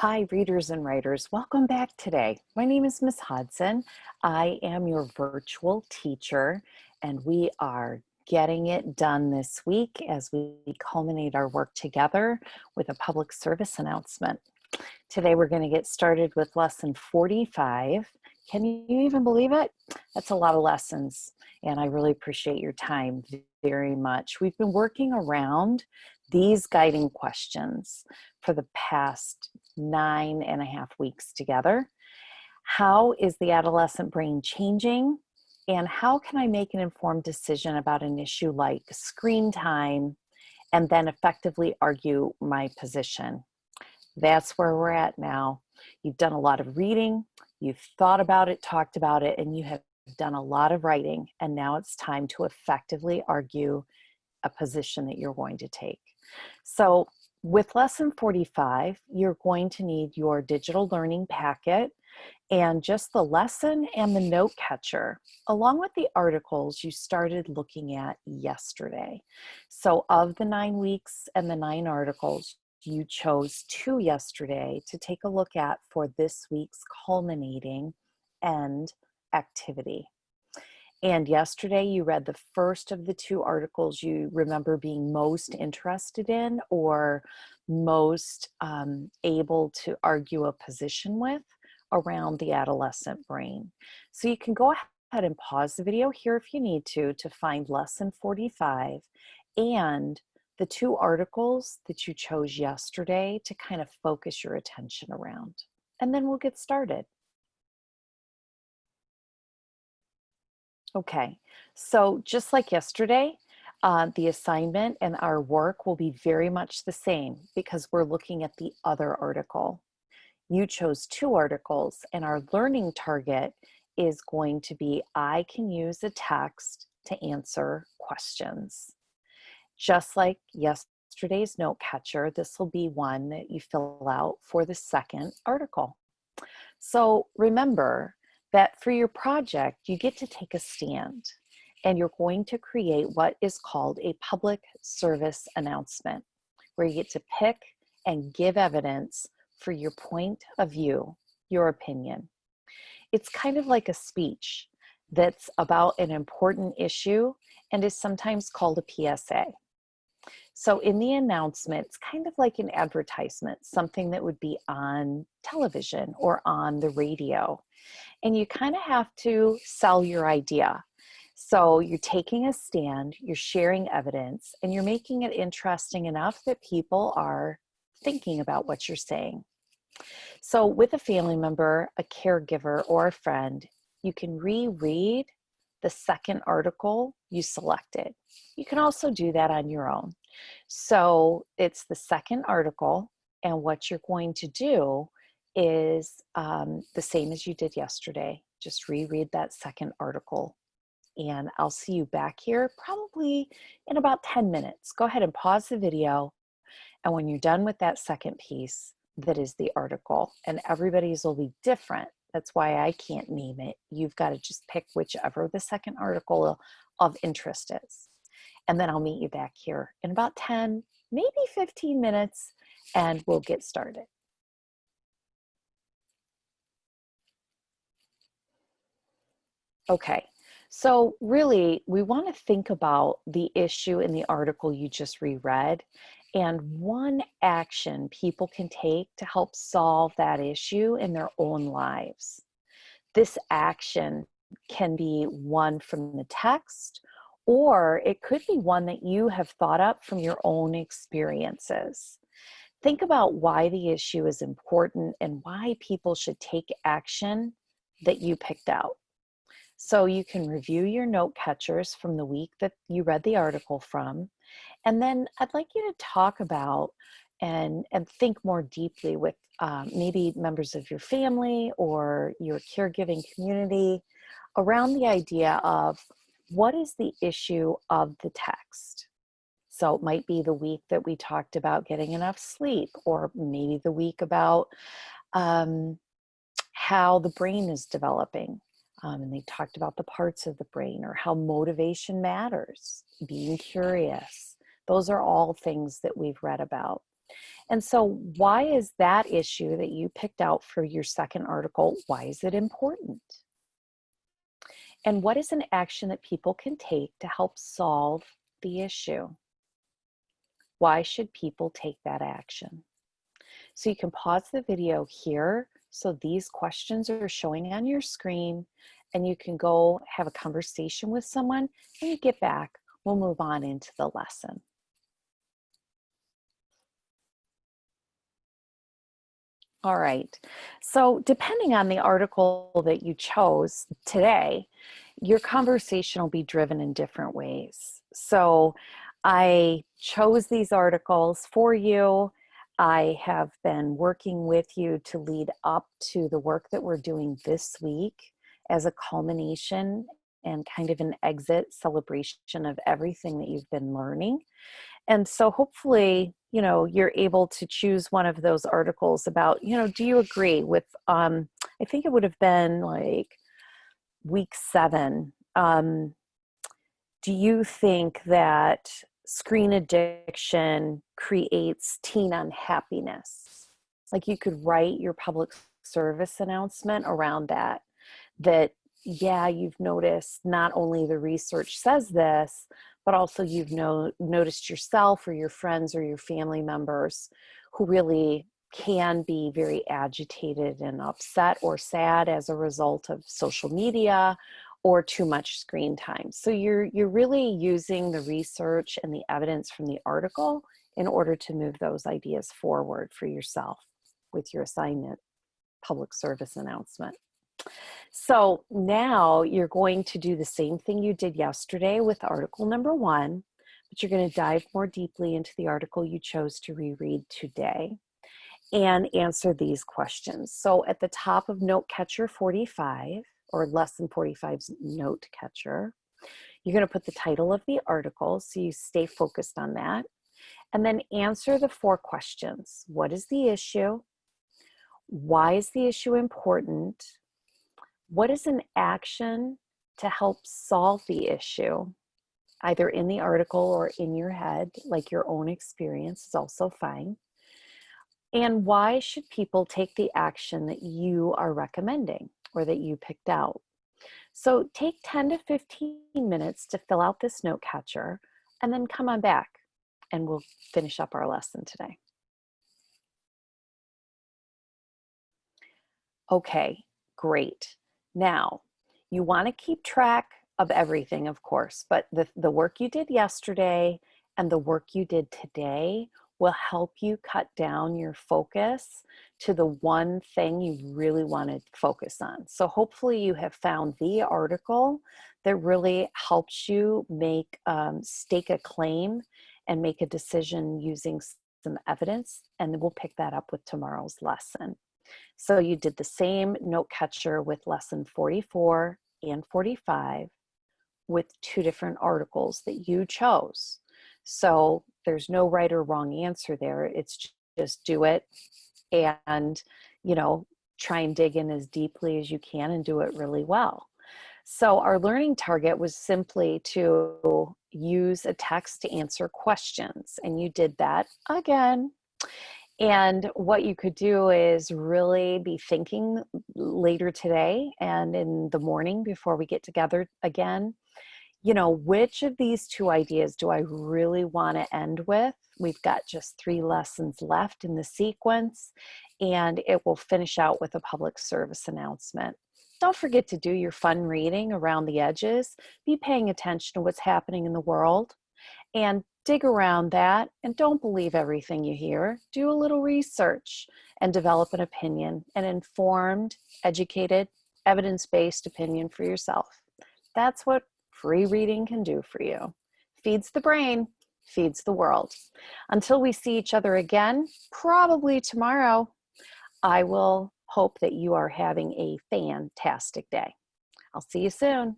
Hi, readers and writers. Welcome back today. My name is Miss Hudson. I am your virtual teacher, and we are getting it done this week as we culminate our work together with a public service announcement. Today, we're going to get started with lesson 45. Can you even believe it? That's a lot of lessons, and I really appreciate your time very much. We've been working around these guiding questions for the past 9.5 weeks together. How is the adolescent brain changing? And how can I make an informed decision about an issue like screen time and then effectively argue my position? That's where we're at now. You've done a lot of reading, you've thought about it, talked about it, and you have done a lot of writing. And now it's time to effectively argue a position that you're going to take. So with lesson 45, you're going to need your digital learning packet and just the lesson and the note catcher, along with the articles you started looking at yesterday. So of the 9 weeks and the 9 articles, you chose 2 yesterday to take a look at for this week's culminating end activity. And yesterday you read the first of the 2 articles you remember being most interested in or most able to argue a position with around the adolescent brain. So you can go ahead and pause the video here if you need to find lesson 45 and the 2 articles that you chose yesterday to kind of focus your attention around. And then we'll get started. Okay, so just like yesterday, the assignment and our work will be very much the same because we're looking at the other article. You chose 2 articles, and our learning target is going to be I can use a text to answer questions. Just like yesterday's note catcher, this will be one that you fill out for the second article. So remember that for your project, you get to take a stand and you're going to create what is called a public service announcement, where you get to pick and give evidence for your point of view, your opinion. It's kind of like a speech that's about an important issue and is sometimes called a PSA. So in the announcement, it's kind of like an advertisement, something that would be on television or on the radio. And you kind of have to sell your idea. So you're taking a stand, you're sharing evidence, and you're making it interesting enough that people are thinking about what you're saying. So with a family member, a caregiver, or a friend, you can reread the second article you selected. You can also do that on your own. So it's the second article, and what you're going to do is the same as you did yesterday. Just reread that second article. And I'll see you back here probably in about 10 minutes. Go ahead and pause the video. And when you're done with that second piece, that is the article. And everybody's will be different. That's why I can't name it. You've got to just pick whichever the second article of interest is. And then I'll meet you back here in about 10, maybe 15 minutes, and we'll get started. Okay, so really we want to think about the issue in the article you just reread and one action people can take to help solve that issue in their own lives. This action can be one from the text, or it could be one that you have thought up from your own experiences. Think about why the issue is important and why people should take action that you picked out. So you can review your note catchers from the week that you read the article from. And then I'd like you to talk about and think more deeply with maybe members of your family or your caregiving community around the idea of what is the issue of the text. So it might be the week that we talked about getting enough sleep, or maybe the week about how the brain is developing. And they talked about the parts of the brain, or how motivation matters, being curious. Those are all things that we've read about. And so why is that issue that you picked out for your second article, why is it important? And what is an action that people can take to help solve the issue? Why should people take that action? So you can pause the video here. So these questions are showing on your screen, and you can go have a conversation with someone. When you get back, we'll move on into the lesson. All right, so depending on the article that you chose today, your conversation will be driven in different ways. So I chose these articles for you. I have been working with you to lead up to the work that we're doing this week as a culmination and kind of an exit celebration of everything that you've been learning. And so hopefully, you're able to choose one of those articles about, do you agree with, I think it would have been like week 7. Do you think that screen addiction creates teen unhappiness? Like you could write your public service announcement around that, yeah, you've noticed not only the research says this, but also you've noticed yourself or your friends or your family members who really can be very agitated and upset or sad as a result of social media or too much screen time. So you're really using the research and the evidence from the article in order to move those ideas forward for yourself with your assignment public service announcement. So now you're going to do the same thing you did yesterday with article number 1, but you're going to dive more deeply into the article you chose to reread today and answer these questions. So at the top of Note Catcher 45, or Lesson 45's Note Catcher, you're going to put the title of the article so you stay focused on that. And then answer the 4 questions. What is the issue? Why is the issue important? What is an action to help solve the issue, either in the article or in your head, like your own experience is also fine. And why should people take the action that you are recommending or that you picked out? So take 10 to 15 minutes to fill out this note catcher and then come on back and we'll finish up our lesson today. Okay, great. Now, you want to keep track of everything, of course, but the work you did yesterday and the work you did today will help you cut down your focus to the one thing you really want to focus on. So hopefully you have found the article that really helps you stake a claim and make a decision using some evidence, and we'll pick that up with tomorrow's lesson. So you did the same note catcher with lesson 44 and 45 with 2 different articles that you chose. So there's no right or wrong answer there. It's just do it and, try and dig in as deeply as you can and do it really well. So our learning target was simply to use a text to answer questions, and you did that again. And what you could do is really be thinking later today and in the morning before we get together again, which of these 2 ideas do I really want to end with? We've got just 3 lessons left in the sequence, and it will finish out with a public service announcement. Don't forget to do your fun reading around the edges. Be paying attention to what's happening in the world and dig around that, and don't believe everything you hear. Do a little research and develop an opinion, an informed, educated, evidence-based opinion for yourself. That's what free reading can do for you. Feeds the brain, feeds the world. Until we see each other again, probably tomorrow, I will hope that you are having a fantastic day. I'll see you soon.